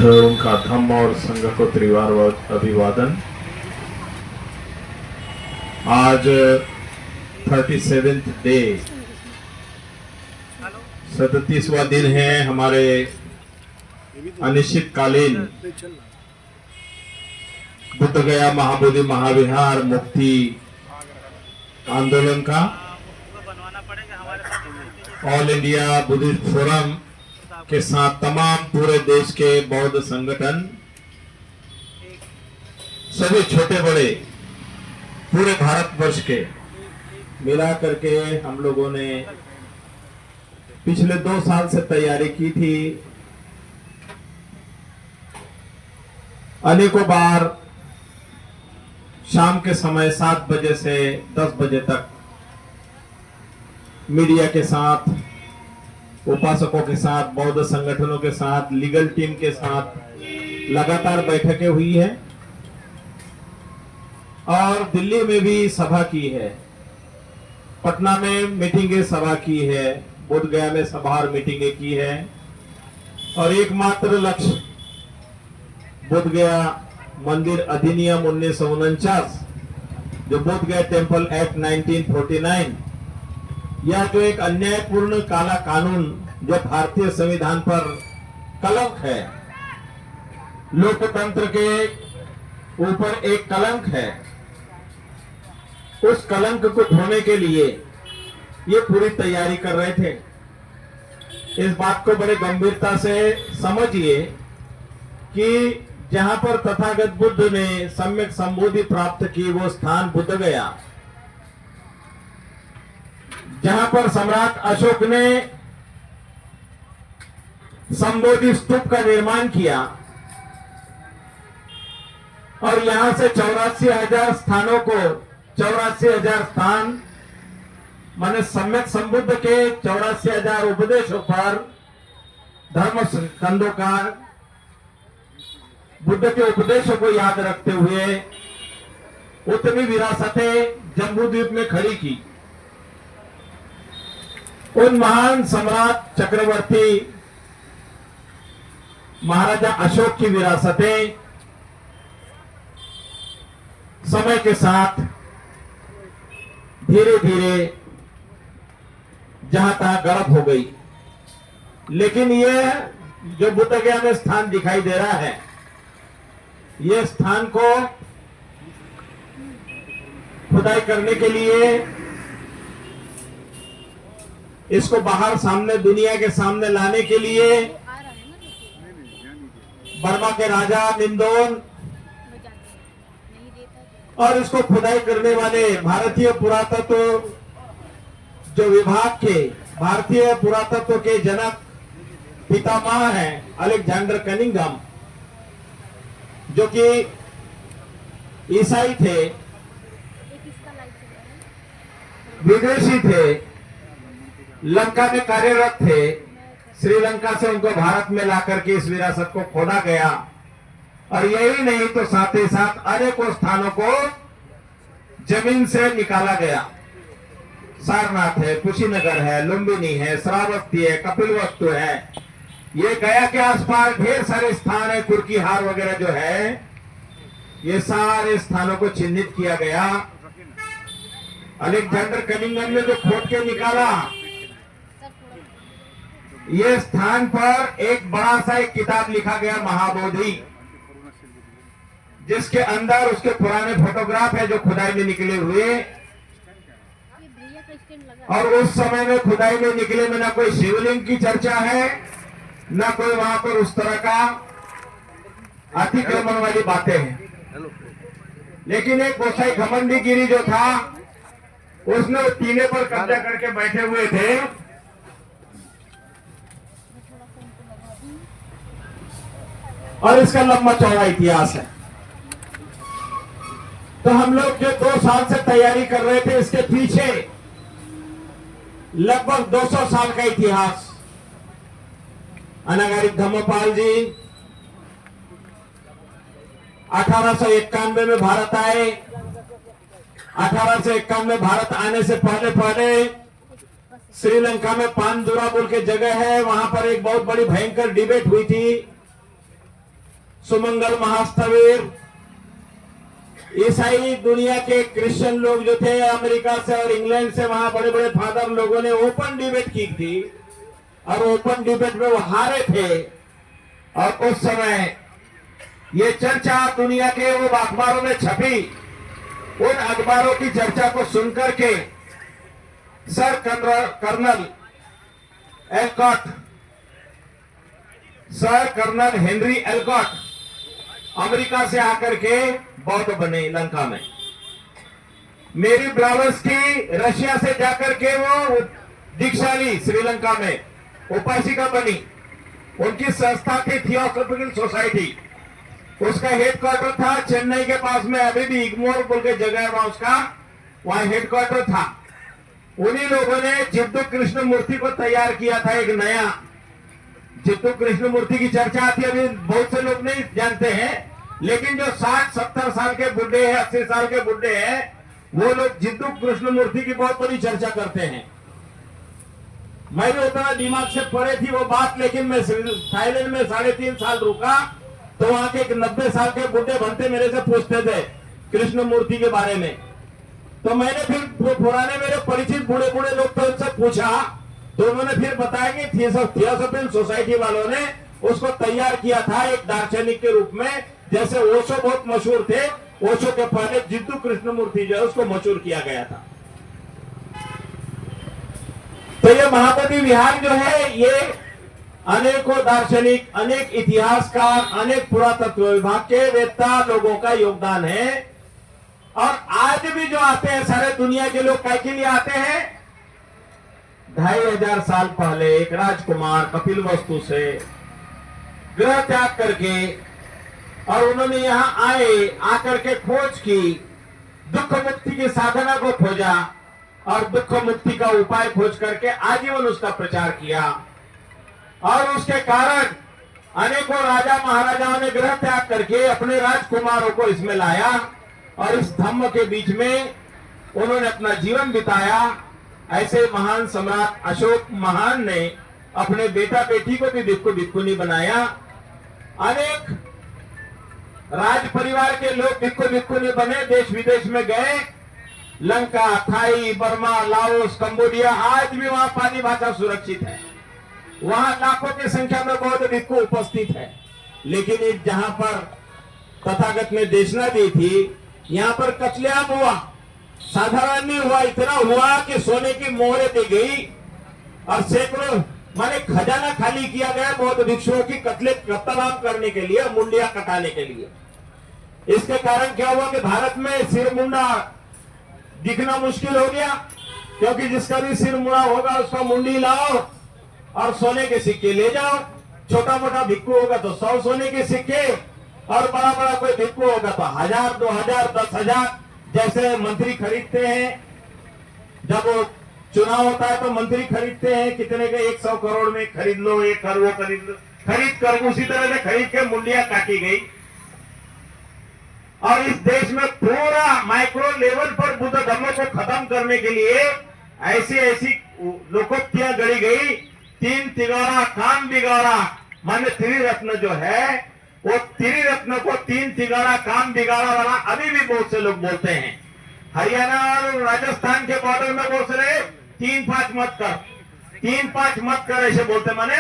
उनका धम्म और संघ को त्रिवार अभिवादन। आज 37th डे 37वां दिन है हमारे अनिश्चितकालीन बुद्ध गया महाबोधि महाविहार मुक्ति आंदोलन का। ऑल इंडिया बुद्धिस्ट फोरम के साथ तमाम पूरे देश के बौद्ध संगठन, सभी छोटे बड़े पूरे भारतवर्ष के मिला करके हम लोगों ने पिछले 2 साल से तैयारी की थी। अनेकों बार शाम के समय 7 बजे से 10 बजे तक मीडिया के साथ, उपासकों के साथ, बौद्ध संगठनों के साथ, लीगल टीम के साथ लगातार बैठकें हुई है और दिल्ली में भी सभा की है, पटना में मीटिंगें सभा की है, बोध गया में सभा और मीटिंगें की है और एकमात्र लक्ष्य बोध गया मंदिर अधिनियम 1949 जो बोध गया टेम्पल एक्ट 1949, यह जो एक अन्यायपूर्ण काला कानून जो भारतीय संविधान पर कलंक है, लोकतंत्र के ऊपर एक कलंक है, उस कलंक को धोने के लिए ये पूरी तैयारी कर रहे थे। इस बात को बड़े गंभीरता से समझिए कि जहां पर तथागत बुद्ध ने सम्यक संबोधि प्राप्त की वो स्थान बुद्ध गया, जहां पर सम्राट अशोक ने संबोधि स्तूप का निर्माण किया और यहां से 84,000 स्थानों को 84,000 स्थान माने सम्यक संबुद्ध के 84,000 उपदेशों पर धर्म स्कंदों का बुद्ध के उपदेशों को याद रखते हुए उतनी विरासतें जम्बूद्वीप में खड़ी की। उन महान सम्राट चक्रवर्ती महाराजा अशोक की विरासतें समय के साथ धीरे धीरे जहां तहां गर्भ हो गई, लेकिन यह जो बुद्ध गया में स्थान दिखाई दे रहा है, यह स्थान को खुदाई करने के लिए, इसको बाहर सामने दुनिया के सामने लाने के लिए बर्मा के राजा निंदोन और इसको खुदाई करने वाले भारतीय पुरातत्व जो विभाग के भारतीय पुरातत्व के जनक पितामह हैं अलेक्जेंडर कनिंघम, जो कि ईसाई थे, विदेशी थे, लंका में कार्यरत थे। श्रीलंका से उनको भारत में लाकर के इस विरासत को खोदा गया और यही नहीं तो साथ ही साथ अनेकों स्थानों को जमीन से निकाला गया। सारनाथ है, कुशीनगर है, लुम्बिनी है, श्रावस्ती है, कपिलवस्तु है, ये गया के आसपास ढेर सारे स्थान है, कुर्कीहार वगैरह जो है, ये सारे स्थानों को चिन्हित किया गया। अलेक्जेंडर कनिंघम ने जो खोद के निकाला, ये स्थान पर एक बड़ा सा एक किताब लिखा गया महाबोधि, जिसके अंदर उसके पुराने फोटोग्राफ है जो खुदाई में निकले हुए, और उस समय में खुदाई में निकले में ना कोई शिवलिंग की चर्चा है, ना कोई वहां पर उस तरह का अतिक्रमण वाली बातें हैं। लेकिन एक गोसाई घमंडी गिरी जो था, उसने टीले पर कब्जा करके बैठे हुए थे और इसका लंबा चौड़ा इतिहास है। तो हम लोग जो 2 साल से तैयारी कर रहे थे, इसके पीछे लगभग 200 साल का इतिहास। अनागारिक धम्मपाल जी 1891 में भारत आए। 1851 में भारत आने से पहले श्रीलंका में पानदुरा बोल के जगह है, वहां पर एक बहुत बड़ी भयंकर डिबेट हुई थी सुमंगल महास्थवीर, ईसाई दुनिया के क्रिश्चियन लोग जो थे अमेरिका से और इंग्लैंड से, वहां बड़े बड़े फादर लोगों ने ओपन डिबेट की थी और ओपन डिबेट में वो हारे थे। और उस समय ये चर्चा दुनिया के वो अखबारों में छपी। उन अखबारों की चर्चा को सुनकर के sir colonel Olcott, sir colonel Henry Olcott America से आकर के बौद्ध बने लंका में। मेरी ब्लावस्की रशिया से जाकर के वो दीक्षा ली श्रीलंका में, उपासिका बनी। उनकी संस्था थी थियोसॉफिकल सोसाइटी, उसका हेडक्वार्टर था चेन्नई के पास में, अभी भी इग्मोर बोल के जगह है वहां, उसका वहां हेडक्वार्टर था। उन्हीं लोगों ने जिद्दू कृष्ण मूर्ति को तैयार किया था। एक नया जिद्दू कृष्ण मूर्ति की चर्चा आती है, अभी बहुत से लोग नहीं जानते हैं, लेकिन जो 60-70 साल के बुढ़े हैं, 80 साल के बुढ़े हैं, वो लोग जिद्दू कृष्ण मूर्ति की बहुत बड़ी चर्चा करते हैं। मैं भी उतना दिमाग से पढ़े थी वो बात, लेकिन मैं थाईलैंड में 3.5 साल रुका, तो वहां के एक 90 साल के बुढ़े बनते मेरे से पूछते थे कृष्ण मूर्ति के बारे में। तो मैंने फिर पुराने मेरे परिचित बूढ़े बूढ़े लोग थे, उनसे पूछा, तो उन्होंने फिर बताया कि थियोसॉफिकल सोसाइटी वालों ने उसको तैयार किया था एक दार्शनिक के रूप में। जैसे ओशो बहुत मशहूर थे, ओशो के पहले जिद्दू कृष्ण मूर्ति जो है उसको मशहूर किया गया था। तो ये महाबोधि विहार जो है, ये अनेकों दार्शनिक, अनेक इतिहासकार, अनेक पुरातत्व विभाग के वेत्ता लोगों का योगदान है। और आज भी जो आते हैं सारे दुनिया के लोग क्या के लिए आते हैं? 2500 साल पहले एक राजकुमार कपिल वस्तु से ग्रह त्याग करके, और उन्होंने यहां आए, आकर के खोज की, दुख मुक्ति की साधना को खोजा और दुख मुक्ति का उपाय खोज करके आजीवन उसका प्रचार किया। और उसके कारण अनेकों राजा महाराजाओं ने ग्रह त्याग करके अपने राजकुमारों को इसमें लाया और इस धम्म के बीच में उन्होंने अपना जीवन बिताया। ऐसे महान सम्राट अशोक महान ने अपने बेटा बेटी को भी भिक्खु भिक्खुनी बनाया। अनेक राज परिवार के लोग भिक्खु भिक्खुनी बने, देश विदेश में गए। Lanka, Thai, Burma, Laos, Cambodia, आज भी वहां पाली भाषा सुरक्षित है। वहां लाखों की संख्या में बौद्ध भिक्खु उपस्थित है। लेकिन जहां पर तथागत ने देशना दी थी, यहाँ पर कत्लेआम हुआ, साधारण नहीं हुआ, इतना हुआ कि सोने की मोहरें दी गई और सैकड़ों माने खजाना खाली किया गया बौद्ध भिक्षुओं की कत्लेआम करने के लिए, मुंडिया कटाने के लिए। इसके कारण क्या हुआ कि भारत में सिर मुंडा दिखना मुश्किल हो गया, क्योंकि जिसका भी सिर मुड़ा होगा उसका मुंडी लाओ और सोने के सिक्के ले जाओ। छोटा मोटा भिक्खु होगा तो 100 सोने के सिक्के, और बड़ा बड़ा कोई भिक्खु होगा तो 1000, 2000, 10,000, जैसे मंत्री खरीदते हैं। जब वो चुनाव होता है तो मंत्री खरीदते हैं, कितने के 100 करोड़ में खरीद लो, एक कर वो खरीद लो, खरीद कर उसी तरह से खरीद के मुंडियां काटी गई। और इस देश में पूरा माइक्रो लेवल पर बुद्ध धर्म को खत्म करने के लिए ऐसी ऐसी लोकोक्तियां गढ़ी गई। 3 तिगाड़ा काम बिगाड़ा, माने त्रिरत्न जो है, वो त्रिरत्न को 3 तिगाड़ा काम बिगाड़ा वाला अभी भी बहुत से लोग बोलते हैं। हरियाणा और राजस्थान के बॉर्डर में बोल रहे 3-5 मत कर, 3-5 मत कर ऐसे बोलते, माने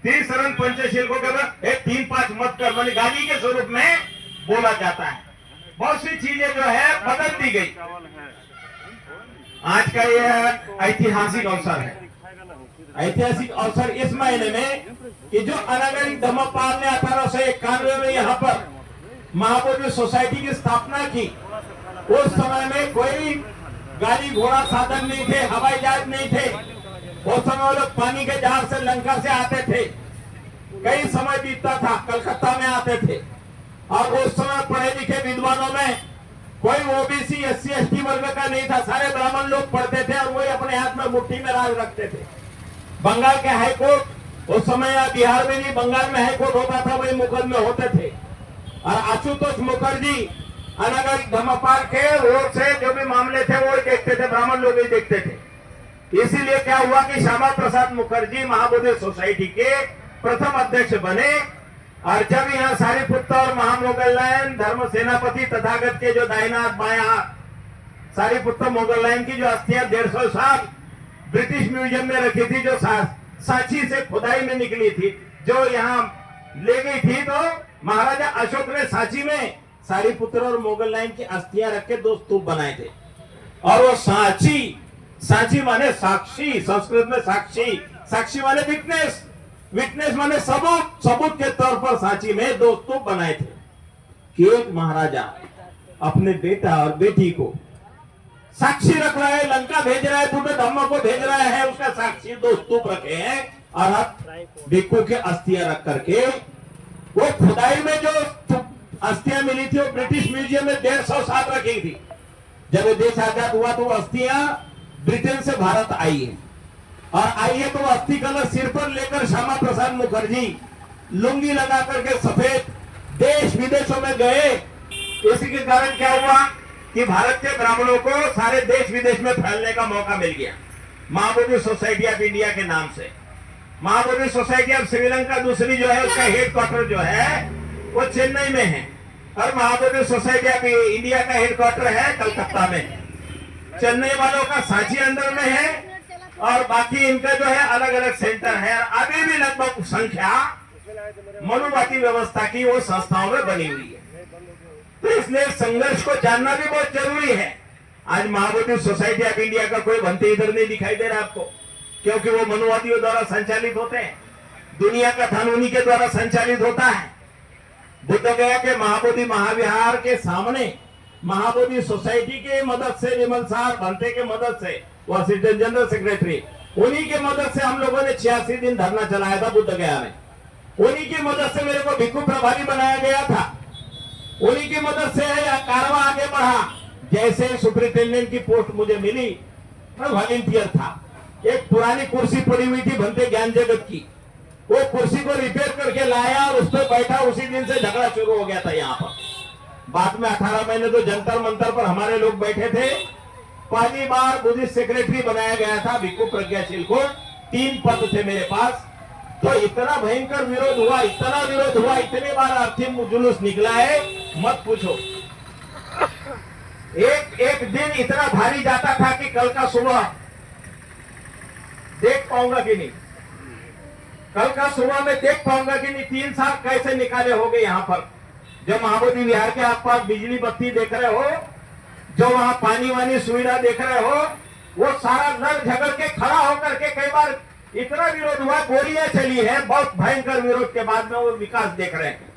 त्रिशरण पंचशील को 3-5 मत कर, माने गाली के स्वरूप में बोला जाता है। बहुत सी चीजें जो है बदल दी गई। आज का यह ऐतिहासिक अवसर है। ऐतिहासिक अवसर इस महीने में कि जो अनागरिक धम्मपाल ने 1891 में यहाँ पर महाबोधि सोसाइटी की स्थापना की, उस समय में कोई गाड़ी घोड़ा साधन नहीं थे, हवाई जहाज नहीं थे। उस समय वो लोग पानी के जहाज से लंका से आते थे, कई समय बीतता था, कलकत्ता में आते थे। और उस समय पढ़े लिखे विद्वानों में कोई ओबीसी SC ST वर्ग का नहीं था, सारे ब्राह्मण लोग पढ़ते थे और वही अपने हाथ में मुट्ठी में राज रखते थे। बंगाल के हाईकोर्ट उस समय या बिहार में नहीं, बंगाल में हाईकोर्ट होता था, वही मुकदमे होते थे। और आशुतोष मुखर्जी अनागरिक धम्मपाल के ओर से जो भी मामले थे वो देखते थे, ब्राह्मण लोग ही देखते थे। इसीलिए क्या हुआ कि श्यामा प्रसाद मुखर्जी महाबोधि सोसाइटी के प्रथम अध्यक्ष बने और जब यहाँ सारीपुत्र और महामोगल लाइन धर्म सेनापति तथागत के जो दाहिना हाथ बायां हाथ सारीपुत्र मोगल लाइन की जो अस्थियां 150 साल ब्रिटिश म्यूजियम में रखी थी, जो सांची से खुदाई में निकली थी, जो यहाँ ले गई थी, तो महाराजा अशोक ने सांची में सारीपुत्र और मोगल लाइन की अस्थियां रख के 2 स्तूप बनाए थे। और वो सांची माने साक्षी, संस्कृत में साक्षी, साक्षी माने विटनेस, विटनेस माने सबूत के तौर पर सांची में 2 स्तूप बनाए थे कि एक महाराजा अपने बेटा और बेटी को साक्षी रख रहा है, लंका भेज रहा है, बुद्ध धम्म को भेज रहा है, उसका साक्षी 2 स्तूप रखे हैं। और अब भिक्खु के अस्थियां रख करके वो खुदाई में जो अस्थियां मिली थी वो ब्रिटिश म्यूजियम में 150 साल रखी थी। जब ये देश आजाद हुआ तो वो अस्थियां ब्रिटेन से भारत आई है, और आई है तो वो अस्थि कलश सिर पर लेकर श्यामा प्रसाद मुखर्जी लुंगी लगा करके सफेद देश विदेशों में गए। इसी के कारण क्या हुआ कि भारत के ब्राह्मणों को सारे देश विदेश में फैलने का मौका मिल गया, महाबोधि सोसाइटी ऑफ इंडिया के नाम से। महाबोधि सोसाइटी ऑफ श्रीलंका दूसरी जो है, उसका हेडक्वार्टर जो है वो चेन्नई में है, और महाबोधि सोसाइटी ऑफ इंडिया का हेडक्वार्टर है कलकत्ता में। चेन्नई वालों का सांची अंदर में है, और बाकी इनका जो है अलग अलग सेंटर है। अभी भी लगभग संख्या मनुवादी व्यवस्था की वो संस्थाओं में बनी हुई है। तो इसलिए संघर्ष को जानना भी बहुत जरूरी है। आज महाबोधि सोसाइटी ऑफ इंडिया का कोई बनते इधर नहीं दिखाई दे रहा आपको, क्योंकि वो मनुवादियों द्वारा संचालित होते हैं, दुनिया का धन उन्हीं के द्वारा संचालित होता है। बुद्ध गया के महाबोधि महाविहार के सामने महाबोधि सोसाइटी के मदद से, विमल साहब बनते के मदद से, वो असिस्टेंट जनरल सेक्रेटरी, उन्हीं के मदद से हम लोगों ने 86 दिन धरना चलाया था बुद्ध गया में। उन्हीं की मदद से मेरे को भिक्खु प्रभारी बनाया गया था, उन्हीं की मदद से कारवा आगे बढ़ा। जैसे सुपरिटेंडेंट की पोस्ट मुझे मिली, मैं वॉलंटियर था। एक पुरानी कुर्सी पड़ी हुई थी बनते ज्ञान जगत की, वो कुर्सी को रिपेयर करके लाया और उस पर बैठा। उसी दिन से झगड़ा शुरू हो गया था यहाँ पर। बाद में 18 महीने तो जंतर मंतर पर हमारे लोग बैठे थे। पहली बार बुद्धिस्ट सेक्रेटरी बनाया गया था भिक्खु प्रज्ञाशील को, 3 पद थे मेरे पास। तो इतना भयंकर विरोध हुआ, इतना विरोध हुआ, इतने बार अर्थी जुलूस निकला है, मत पूछो। एक दिन इतना भारी जाता था कि कल का सुबह देख पाऊंगा कि नहीं, कल का सुबह में देख पाऊंगा कि नहीं। 3 साल कैसे निकाले हो गए यहाँ पर। जो महाबोधि विहार के आसपास बिजली बत्ती देख रहे हो, जो वहां पानी वानी सुविधा देख रहे हो, वो सारा लड़ झगड़ के खड़ा होकर के कई बार इतना विरोध हुआ, गोलियां चली है। बहुत भयंकर विरोध के बाद में वो विकास देख रहे हैं।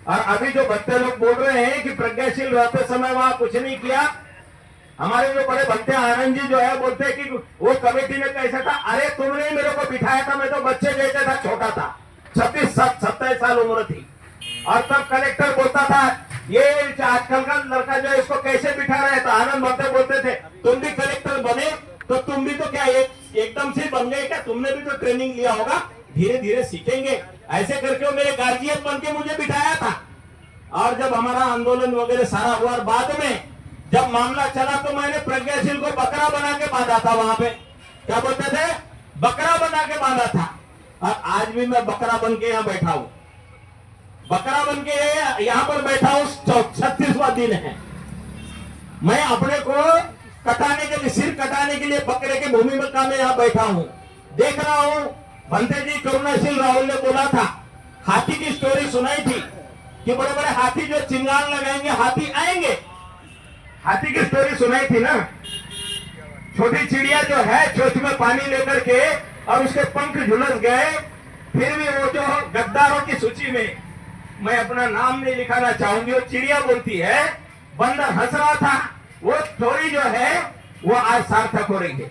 और अभी जो बच्चे लोग बोल रहे हैं कि प्रज्ञाशील रहते समय वहां कुछ नहीं किया, हमारे जो बड़े बनते आनंद जी जो है बोलते हैं कि वो कमेटी में कैसा था। अरे तुमने मेरे को बिठाया था, मैं तो बच्चे जैसा था, छोटा था, 26-27 साल उम्र थी। और तब कलेक्टर बोलता था ये आजकल का लड़का जो है इसको कैसे बिठा रहे हैं। तो आनंद भक्त बोलते थे तुम भी कलेक्टर बने तो तुम भी तो क्या एकदम से बन गए क्या, तुमने भी तो ट्रेनिंग लिया होगा, धीरे धीरे सीखेंगे। ऐसे करके वो मेरे गार्जियन बन के मुझे बिठाया था। और जब हमारा आंदोलन वगैरह सारा हुआ और बाद में जब मामला चला तो मैंने प्रज्ञाशील को बकरा बना के बांधा था। वहां पे क्या बोलते थे, बकरा बना के बांधा था। और आज भी मैं बकरा बन के यहाँ बैठा हूँ, बकरा बन के यहाँ पर बैठा हूँ। 36वां दिन है। मैं अपने को कटाने के लिए, सिर कटाने के लिए बकरे के भूमिका में यहाँ बैठा हूँ। देख रहा हूँ भंते जी करुणाशील राहुल ने बोला था, हाथी की स्टोरी सुनाई थी कि बड़े बड़े हाथी जो चिंगार लगाएंगे हाथी आएंगे। हाथी की स्टोरी सुनाई थी ना। छोटी चिड़िया जो है चोंच में पानी लेकर के और उसके पंख झुलस गए, फिर भी वो जो गद्दारों की सूची में मैं अपना नाम नहीं लिखाना चाहूंगी, वो चिड़िया बोलती है बंदर हंस रहा था। वो स्टोरी जो है वो आज सार्थक हो रही है।